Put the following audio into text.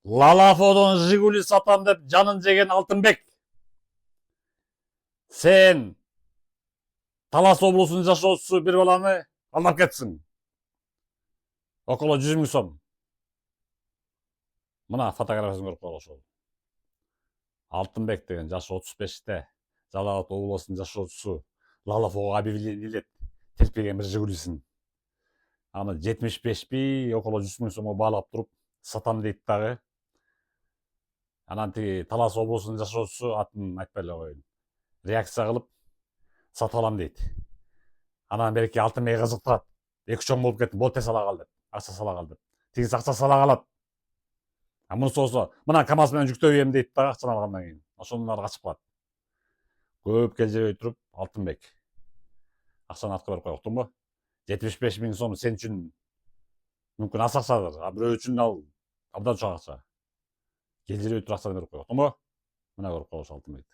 Лалафодон Жигули сатам деп жанын жеген Алтынбек. Сен Талас облусунун жашоочусу бир баланы алдап кетсиң. Около 100 000 сом. Мына фотографиясын көрүп койгула ошол. Алтынбек деген жашы 35-те. Жалал Абад облусунун жашоочусу. Лалафого объявлениелет терпеген бир Жигулисин. Аны 75 около 100 000 сомго баалап туруп сатам дейт дагы. Анан тиги Талас облусунун жашоочусу, атын айтпай эле коеюн, реакция кылып сатып алам дейт. Анан берки Алтынбек кызыктырат. 2 чоң болуп кеттим, бол тез ала кал деп, акча сала кал деп. Тигиси акча сала калат. Мунусу болсо, мына КамАЗ менен жүктөп ийем дейт дагы акчаны алгандан кийин. Ошондон ары качып калат. Көп келжебей туруп, Алтынбек, акчаны артка берип кой, уктуңбу? 75 000 сом сен үчүн мүмкүн аз акчадыр, а бирөө үчүн ал абдан чоң акча. Келжебей туруп акчаны берип кой, уктуңбу? Мына көрүп кой ошо Алтынбекти.